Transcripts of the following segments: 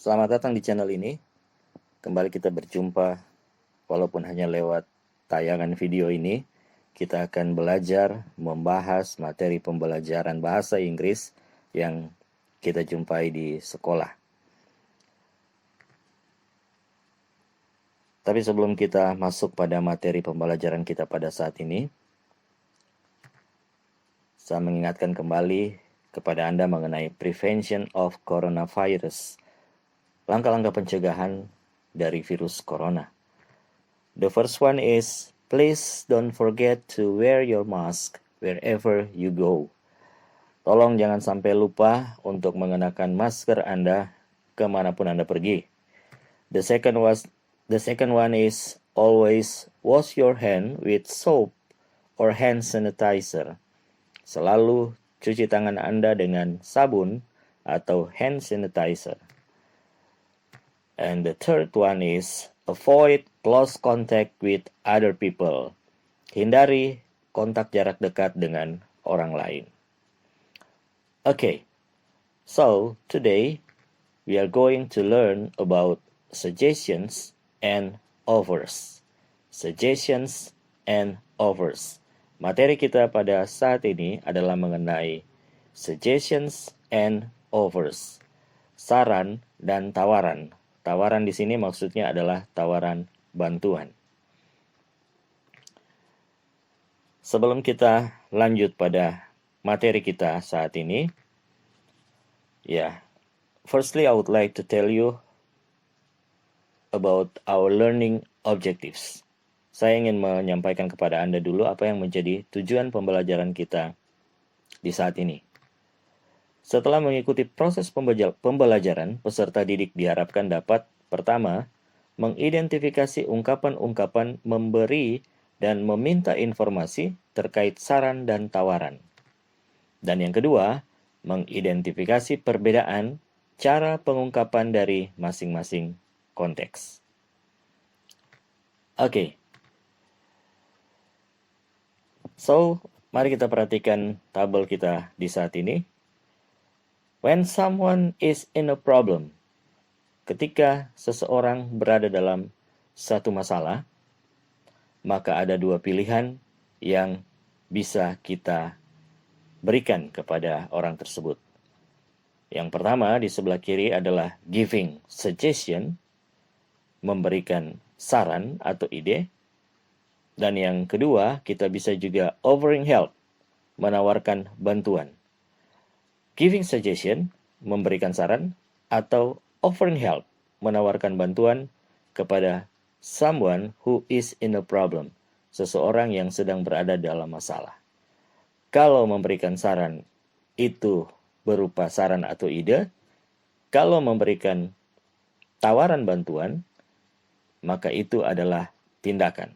Selamat datang di channel ini. Kembali kita berjumpa, walaupun hanya lewat tayangan video ini. Kita akan belajar membahas materi pembelajaran bahasa Inggris yang kita jumpai di sekolah. Tapi sebelum kita masuk pada materi pembelajaran kita pada saat ini, saya mengingatkan kembali kepada Anda mengenai prevention of coronavirus. Langkah-langkah pencegahan dari virus corona. The first one is, please don't forget to wear your mask wherever you go. Tolong jangan sampai lupa untuk mengenakan masker Anda kemanapun Anda pergi. The second one is, always wash your hand with soap or hand sanitizer. Selalu cuci tangan Anda dengan sabun atau hand sanitizer. And the third one is, avoid close contact with other people. Hindari kontak jarak dekat dengan orang lain. Okay, so today we are going to learn about suggestions and offers. Suggestions and offers. Materi kita pada saat ini adalah mengenai suggestions and offers. Saran dan tawaran. Tawaran di sini maksudnya adalah tawaran bantuan. Sebelum kita lanjut pada materi kita saat ini, firstly I would like to tell you about our learning objectives. Saya ingin menyampaikan kepada Anda dulu apa yang menjadi tujuan pembelajaran kita di saat ini. Setelah mengikuti proses pembelajaran, peserta didik diharapkan dapat, pertama, mengidentifikasi ungkapan-ungkapan memberi dan meminta informasi terkait saran dan tawaran. Dan yang kedua, mengidentifikasi perbedaan cara pengungkapan dari masing-masing konteks. Oke. So, mari kita perhatikan tabel kita di saat ini. When someone is in a problem, ketika seseorang berada dalam satu masalah, maka ada dua pilihan yang bisa kita berikan kepada orang tersebut. Yang pertama di sebelah kiri adalah giving suggestion, memberikan saran atau ide. Dan yang kedua, kita bisa juga offering help, menawarkan bantuan. Giving suggestion, memberikan saran, atau offering help, menawarkan bantuan kepada someone who is in a problem, seseorang yang sedang berada dalam masalah. Kalau memberikan saran itu berupa saran atau ide, kalau memberikan tawaran bantuan, maka itu adalah tindakan.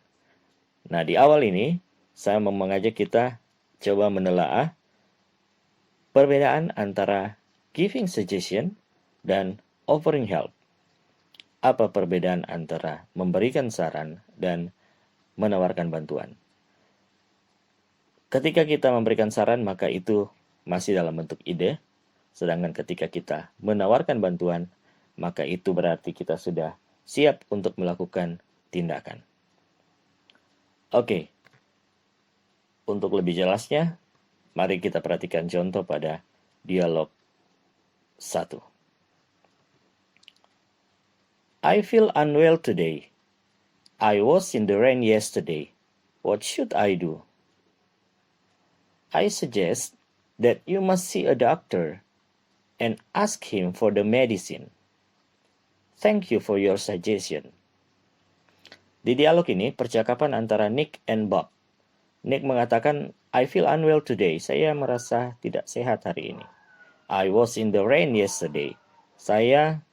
Nah, di awal ini, saya mau mengajak kita coba menelaah perbedaan antara giving suggestion dan offering help. Apa perbedaan antara memberikan saran dan menawarkan bantuan? Ketika kita memberikan saran, maka itu masih dalam bentuk ide. Sedangkan ketika kita menawarkan bantuan, maka itu berarti kita sudah siap untuk melakukan tindakan. Oke. Untuk lebih jelasnya, mari kita perhatikan contoh pada dialog 1. I feel unwell today. I was in the rain yesterday. What should I do? I suggest that you must see a doctor and ask him for the medicine. Thank you for your suggestion. Di dialog ini, percakapan antara Nick and Bob. Nick mengatakan, I feel unwell today. Saya merasa tidak sehat hari ini. I was in the rain yesterday. Saya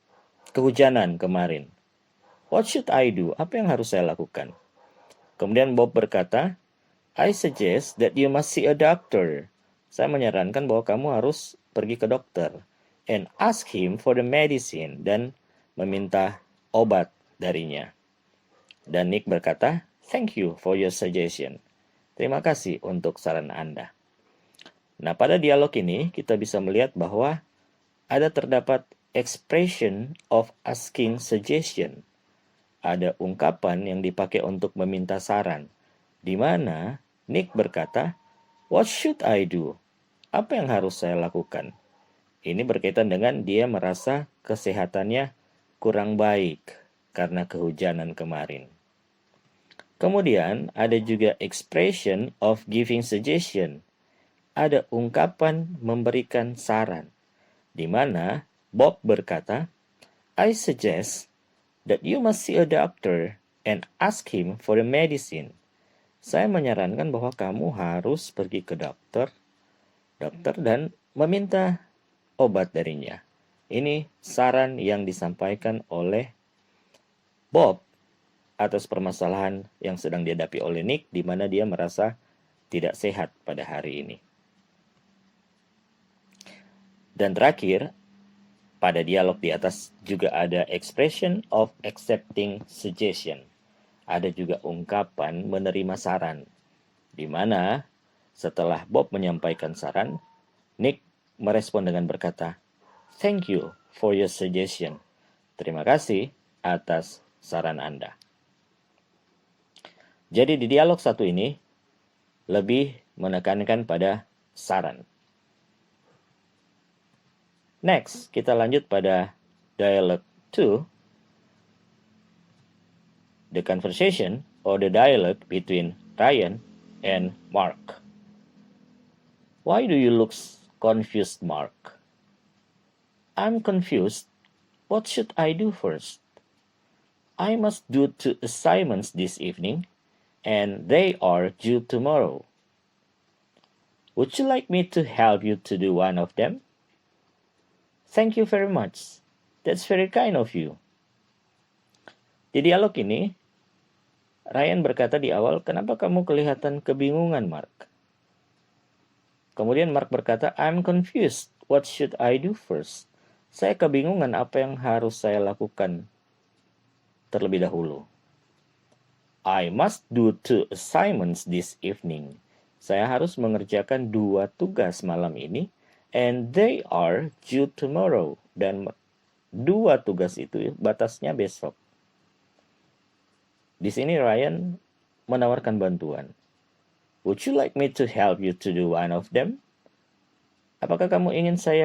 kehujanan kemarin. What should I do? Apa yang harus saya lakukan? Kemudian Bob berkata, I suggest that you must see a doctor. Saya menyarankan bahwa kamu harus pergi ke dokter. And ask him for the medicine. Dan meminta obat darinya. Dan Nick berkata, thank you for your suggestion. Terima kasih untuk saran Anda. Nah, pada dialog ini kita bisa melihat bahwa terdapat expression of asking suggestion. Ada ungkapan yang dipakai untuk meminta saran, di mana Nick berkata, "What should I do?" Apa yang harus saya lakukan? Ini berkaitan dengan dia merasa kesehatannya kurang baik karena kehujanan kemarin. Kemudian ada juga expression of giving suggestion. Ada ungkapan memberikan saran, di mana Bob berkata, "I suggest that you must see a doctor and ask him for the medicine." Saya menyarankan bahwa kamu harus pergi ke dokter dan meminta obat darinya. Ini saran yang disampaikan oleh Bob atas permasalahan yang sedang dihadapi oleh Nick, di mana dia merasa tidak sehat pada hari ini. Dan terakhir, pada dialog di atas juga ada expression of accepting suggestion. Ada juga ungkapan menerima saran, di mana setelah Bob menyampaikan saran, Nick merespon dengan berkata, "Thank you for your suggestion." Terima kasih atas saran Anda. Jadi di dialog satu ini lebih menekankan pada saran. Next, kita lanjut pada dialog 2. The conversation or the dialogue between Ryan and Mark. Why do you look confused, Mark? I'm confused. What should I do first? I must do 2 assignments this evening, and they are due tomorrow. Would you like me to help you to do one of them? Thank you very much. That's very kind of you. Di dialog ini, Ryan berkata di awal, "Kenapa kamu kelihatan kebingungan, Mark?" Kemudian Mark berkata, "I'm confused. What should I do first?" Saya kebingungan apa yang harus saya lakukan terlebih dahulu. I must do 2 assignments this evening. Saya harus mengerjakan 2 tugas malam ini, and they are due tomorrow. Dan 2 tugas itu batasnya besok. Di sini Ryan menawarkan bantuan. Would you like me to help you to do one of them? Apakah kamu ingin saya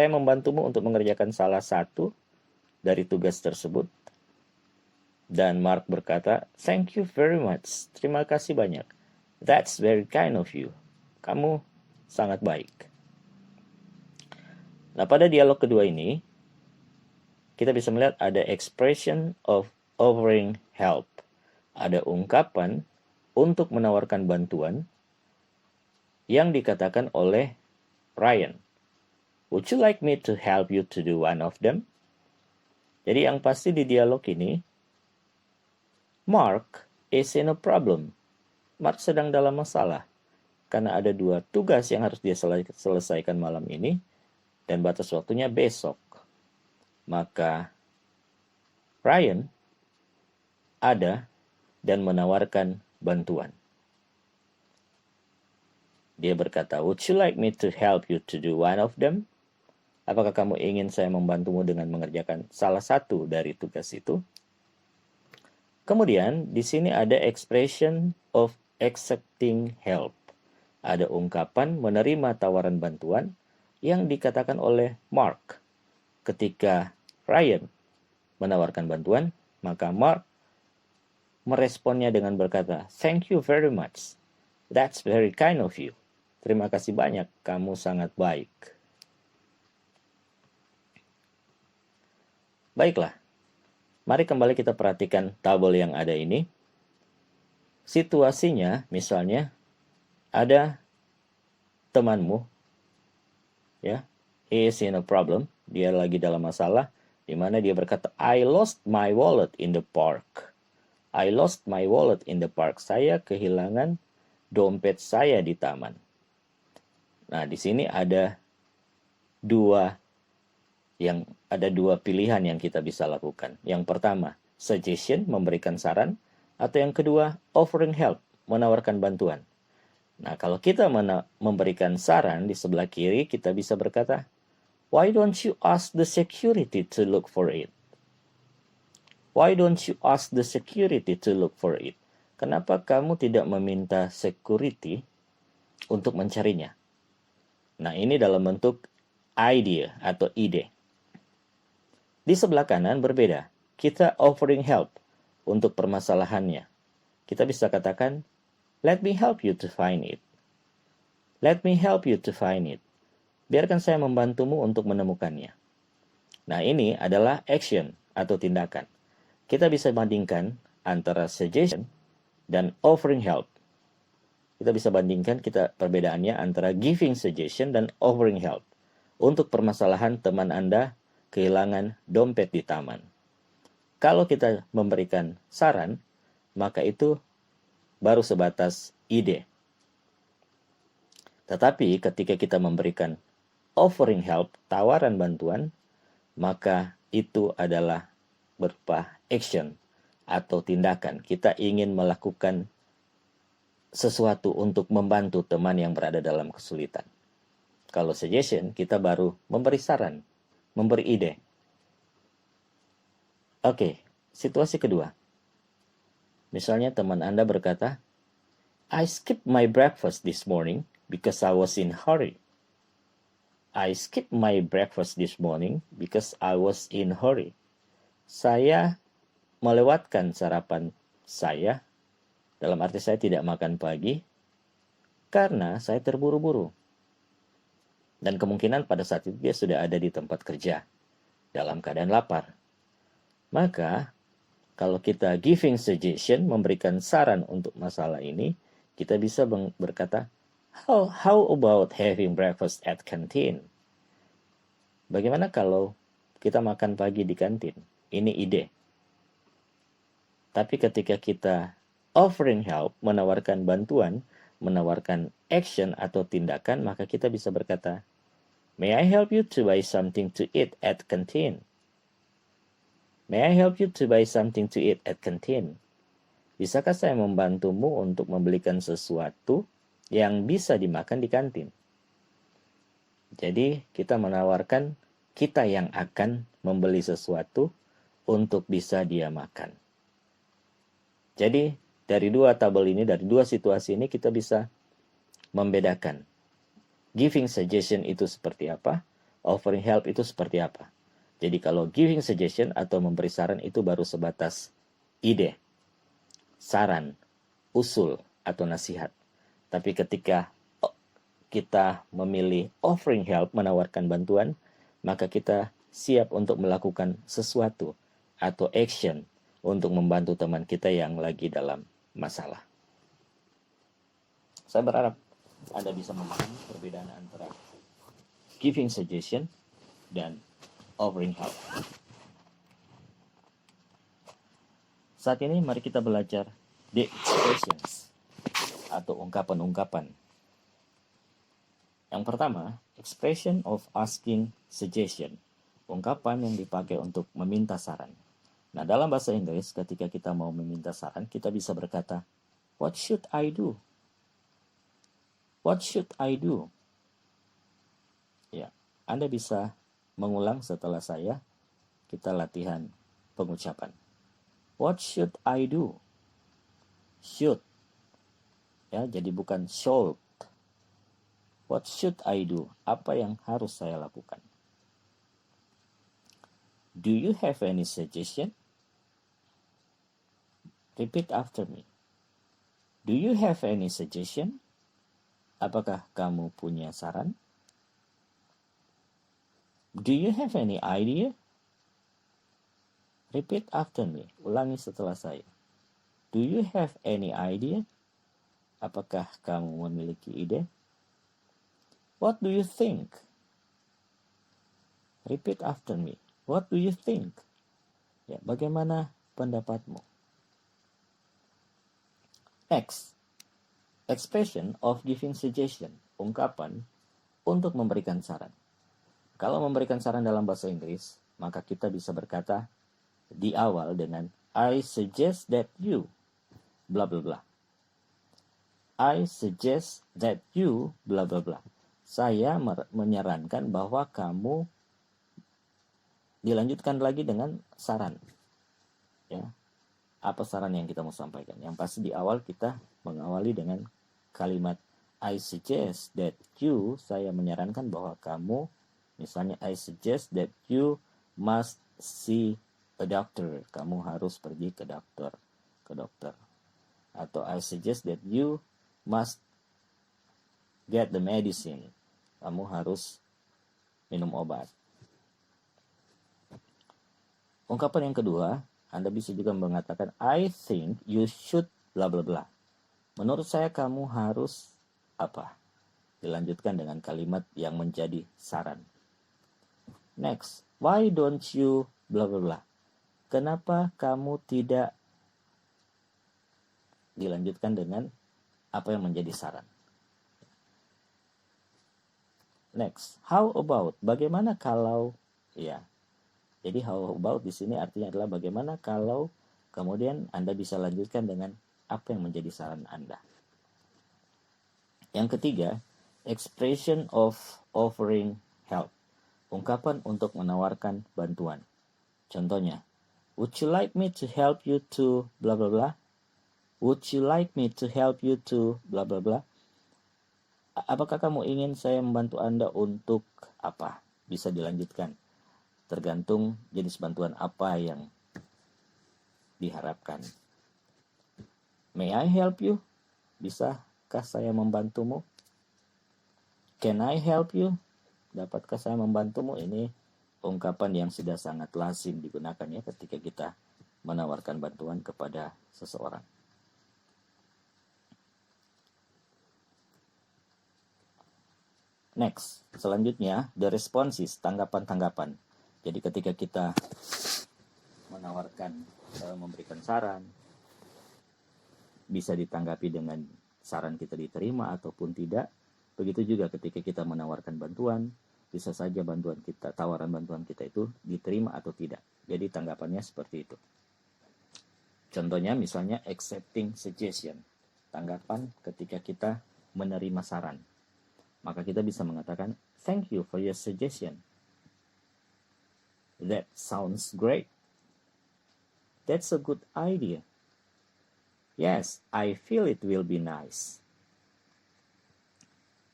membantumu untuk mengerjakan salah satu dari tugas tersebut? Dan Mark berkata, "Thank you very much." Terima kasih banyak. That's very kind of you. Kamu sangat baik. Nah, pada dialog kedua ini, kita bisa melihat ada expression of offering help. Ada ungkapan untuk menawarkan bantuan yang dikatakan oleh Ryan. Would you like me to help you to do one of them? Jadi yang pasti di dialog ini, Mark is in a problem. Mark sedang dalam masalah karena ada 2 tugas yang harus dia selesaikan malam ini dan batas waktunya besok. Maka Ryan ada dan menawarkan bantuan. Dia berkata, "Would you like me to help you to do one of them?" Apakah kamu ingin saya membantumu dengan mengerjakan salah satu dari tugas itu? Kemudian di sini ada expression of accepting help. Ada ungkapan menerima tawaran bantuan yang dikatakan oleh Mark. Ketika Ryan menawarkan bantuan, maka Mark meresponnya dengan berkata, "Thank you very much. That's very kind of you." Terima kasih banyak, kamu sangat baik. Baiklah, mari kembali kita perhatikan tabel yang ada ini. Situasinya, misalnya, ada temanmu, ya, he is in a problem, dia lagi dalam masalah, di mana dia berkata, "I lost my wallet in the park." I lost my wallet in the park. Saya kehilangan dompet saya di taman. Nah, di sini ada dua pilihan yang kita bisa lakukan. Yang pertama, suggestion, memberikan saran, atau yang kedua, offering help, menawarkan bantuan. Nah, kalau kita memberikan saran di sebelah kiri, kita bisa berkata, Why don't you ask the security to look for it? Why don't you ask the security to look for it? Kenapa kamu tidak meminta security untuk mencarinya? Nah, ini dalam bentuk idea atau ide. Di sebelah kanan berbeda. Kita offering help untuk permasalahannya. Kita bisa katakan, let me help you to find it. Let me help you to find it. Biarkan saya membantumu untuk menemukannya. Nah, ini adalah action atau tindakan. Kita bisa bandingkan antara suggestion dan offering help. Kita bisa bandingkan perbedaannya antara giving suggestion dan offering help. Untuk permasalahan teman Anda kehilangan dompet di taman. Kalau kita memberikan saran, maka itu baru sebatas ide. Tetapi ketika kita memberikan offering help, tawaran bantuan, maka itu adalah berupa action atau tindakan. Kita ingin melakukan sesuatu untuk membantu teman yang berada dalam kesulitan. Kalau suggestion, kita baru memberi saran, memberi ide. Oke, situasi kedua. Misalnya teman Anda berkata, I skipped my breakfast this morning because I was in hurry. I skipped my breakfast this morning because I was in hurry. Saya melewatkan sarapan saya, dalam arti saya tidak makan pagi, karena saya terburu-buru. Dan kemungkinan pada saat itu dia sudah ada di tempat kerja, dalam keadaan lapar. Maka, kalau kita giving suggestion, memberikan saran untuk masalah ini, kita bisa berkata, how about having breakfast at canteen? Bagaimana kalau kita makan pagi di kantin? Ini ide. Tapi ketika kita offering help, menawarkan bantuan, menawarkan action atau tindakan, maka kita bisa berkata, may I help you to buy something to eat at canteen? May I help you to buy something to eat at canteen? Bisakah saya membantumu untuk membelikan sesuatu yang bisa dimakan di kantin? Jadi kita menawarkan kita yang akan membeli sesuatu untuk bisa dia makan. Jadi dari dua tabel ini, dari dua situasi ini kita bisa membedakan. Giving suggestion itu seperti apa, offering help itu seperti apa. Jadi kalau giving suggestion atau memberi saran itu baru sebatas ide, saran, usul, atau nasihat. Tapi ketika kita memilih offering help, menawarkan bantuan, maka kita siap untuk melakukan sesuatu atau action untuk membantu teman kita yang lagi dalam masalah. Saya berharap Anda bisa memahami perbedaan antara giving suggestion dan offering help. Saat ini mari kita belajar the expressions atau ungkapan-ungkapan. Yang pertama, expression of asking suggestion. Ungkapan yang dipakai untuk meminta saran. Nah, dalam bahasa Inggris ketika kita mau meminta saran, kita bisa berkata, what should I do? What should I do? Ya, Anda bisa mengulang setelah saya. Kita latihan pengucapan. What should I do? Should. Ya, jadi bukan should. What should I do? Apa yang harus saya lakukan? Do you have any suggestion? Repeat after me. Do you have any suggestion? Apakah kamu punya saran? Do you have any idea? Repeat after me. Ulangi setelah saya. Do you have any idea? Apakah kamu memiliki ide? What do you think? Repeat after me. What do you think? Ya, bagaimana pendapatmu? Next, expression of giving suggestion. Ungkapan untuk memberikan saran. Kalau memberikan saran dalam bahasa Inggris, maka kita bisa berkata di awal dengan I suggest that you bla bla bla. I suggest that you bla bla bla. Saya menyarankan bahwa kamu dilanjutkan lagi dengan saran. Ya, apa saran yang kita mau sampaikan? Yang pasti di awal kita mengawali dengan kalimat I suggest that you, saya menyarankan bahwa kamu, misalnya I suggest that you must see a doctor. Kamu harus pergi ke dokter. Atau I suggest that you must get the medicine. Kamu harus minum obat. Ungkapan yang kedua, Anda bisa juga mengatakan I think you should bla bla bla. Menurut saya kamu harus apa? Dilanjutkan dengan kalimat yang menjadi saran. Next, why don't you bla bla bla? Kenapa kamu tidak? Dilanjutkan dengan apa yang menjadi saran. Next, how about? Bagaimana kalau? Ya. Jadi how about di sini artinya adalah bagaimana kalau, kemudian Anda bisa lanjutkan dengan apa yang menjadi saran Anda. Yang ketiga, expression of offering help. Ungkapan untuk menawarkan bantuan. Contohnya, would you like me to help you to bla bla bla? Would you like me to help you to bla bla bla? Apakah kamu ingin saya membantu Anda untuk apa? Bisa dilanjutkan. Tergantung jenis bantuan apa yang diharapkan. May I help you? Bisakah saya membantumu? Can I help you? Dapatkah saya membantumu? Ini ungkapan yang sudah sangat lazim digunakan ya ketika kita menawarkan bantuan kepada seseorang. Next, selanjutnya the responses, tanggapan-tanggapan. Jadi ketika kita menawarkan, memberikan saran, bisa ditanggapi dengan saran kita diterima ataupun tidak. Begitu juga ketika kita menawarkan bantuan, bisa saja tawaran bantuan kita itu diterima atau tidak. Jadi tanggapannya seperti itu. Contohnya misalnya accepting suggestion, tanggapan ketika kita menerima saran. Maka kita bisa mengatakan, thank you for your suggestion. That sounds great. That's a good idea. Yes, I feel it will be nice.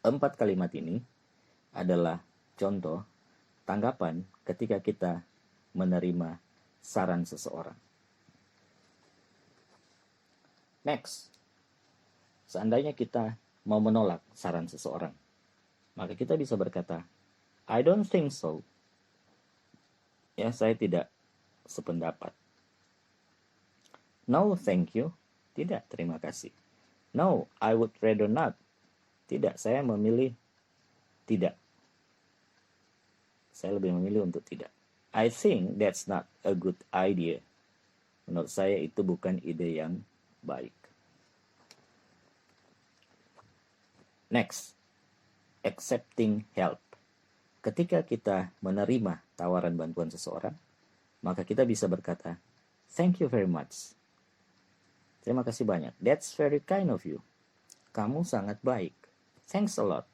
4 kalimat ini adalah contoh tanggapan ketika kita menerima saran seseorang. Next, seandainya kita mau menolak saran seseorang, maka kita bisa berkata, I don't think so. Ya, saya tidak sependapat. No, thank you. Tidak, terima kasih. No, I would rather not. Tidak, saya memilih tidak. Saya lebih memilih untuk tidak. I think that's not a good idea. Menurut saya itu bukan ide yang baik. Next, accepting help. Ketika kita menerima tawaran bantuan seseorang, maka kita bisa berkata, thank you very much. Terima kasih banyak. That's very kind of you. Kamu sangat baik. Thanks a lot.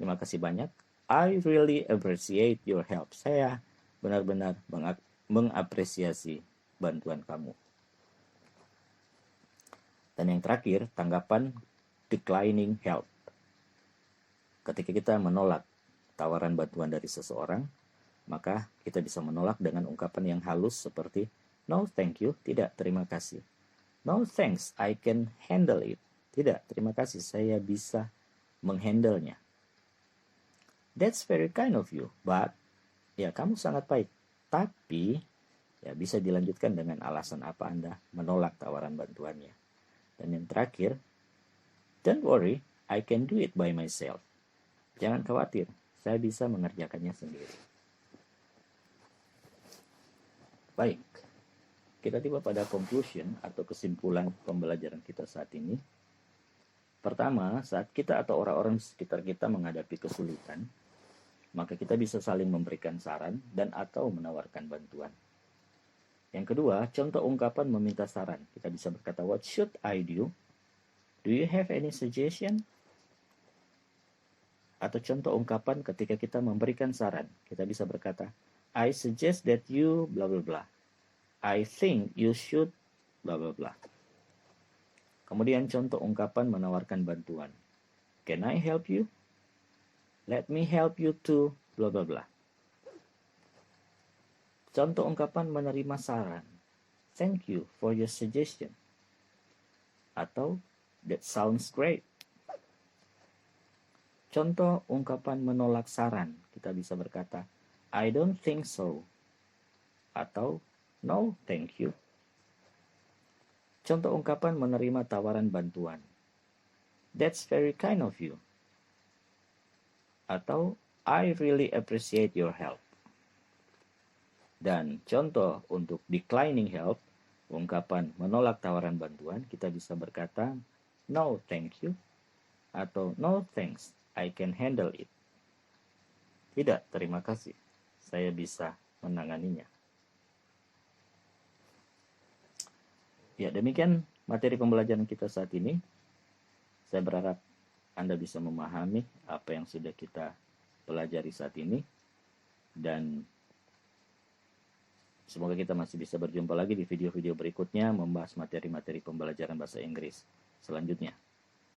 Terima kasih banyak. I really appreciate your help. Saya benar-benar mengapresiasi bantuan kamu. Dan yang terakhir, tanggapan declining help. Ketika kita menolak tawaran bantuan dari seseorang, maka kita bisa menolak dengan ungkapan yang halus seperti no thank you, tidak, terima kasih. No thanks, I can handle it. Tidak, terima kasih, saya bisa menghandlenya. That's very kind of you, but ya kamu sangat baik. Tapi ya bisa dilanjutkan dengan alasan apa Anda menolak tawaran bantuannya. Dan yang terakhir, don't worry, I can do it by myself. Jangan khawatir, saya bisa mengerjakannya sendiri. Baik, kita tiba pada conclusion atau kesimpulan pembelajaran kita saat ini. Pertama, saat kita atau orang-orang di sekitar kita menghadapi kesulitan, maka kita bisa saling memberikan saran dan atau menawarkan bantuan. Yang kedua, contoh ungkapan meminta saran. Kita bisa berkata, what should I do? Do you have any suggestion? Atau contoh ungkapan ketika kita memberikan saran, kita bisa berkata, I suggest that you blah blah blah. I think you should blah blah blah. Kemudian contoh ungkapan menawarkan bantuan. Can I help you? Let me help you to blah blah blah. Contoh ungkapan menerima saran. Thank you for your suggestion. Atau that sounds great. Contoh ungkapan menolak saran. Kita bisa berkata I don't think so. Atau no, thank you. Contoh ungkapan menerima tawaran bantuan. That's very kind of you. Atau I really appreciate your help. Dan contoh untuk declining help, ungkapan menolak tawaran bantuan, kita bisa berkata no thank you atau no thanks, I can handle it. Tidak, terima kasih, saya bisa menanganinya. Ya, demikian materi pembelajaran kita saat ini. Saya berharap Anda bisa memahami apa yang sudah kita pelajari saat ini. Dan semoga kita masih bisa berjumpa lagi di video-video berikutnya membahas materi-materi pembelajaran bahasa Inggris selanjutnya.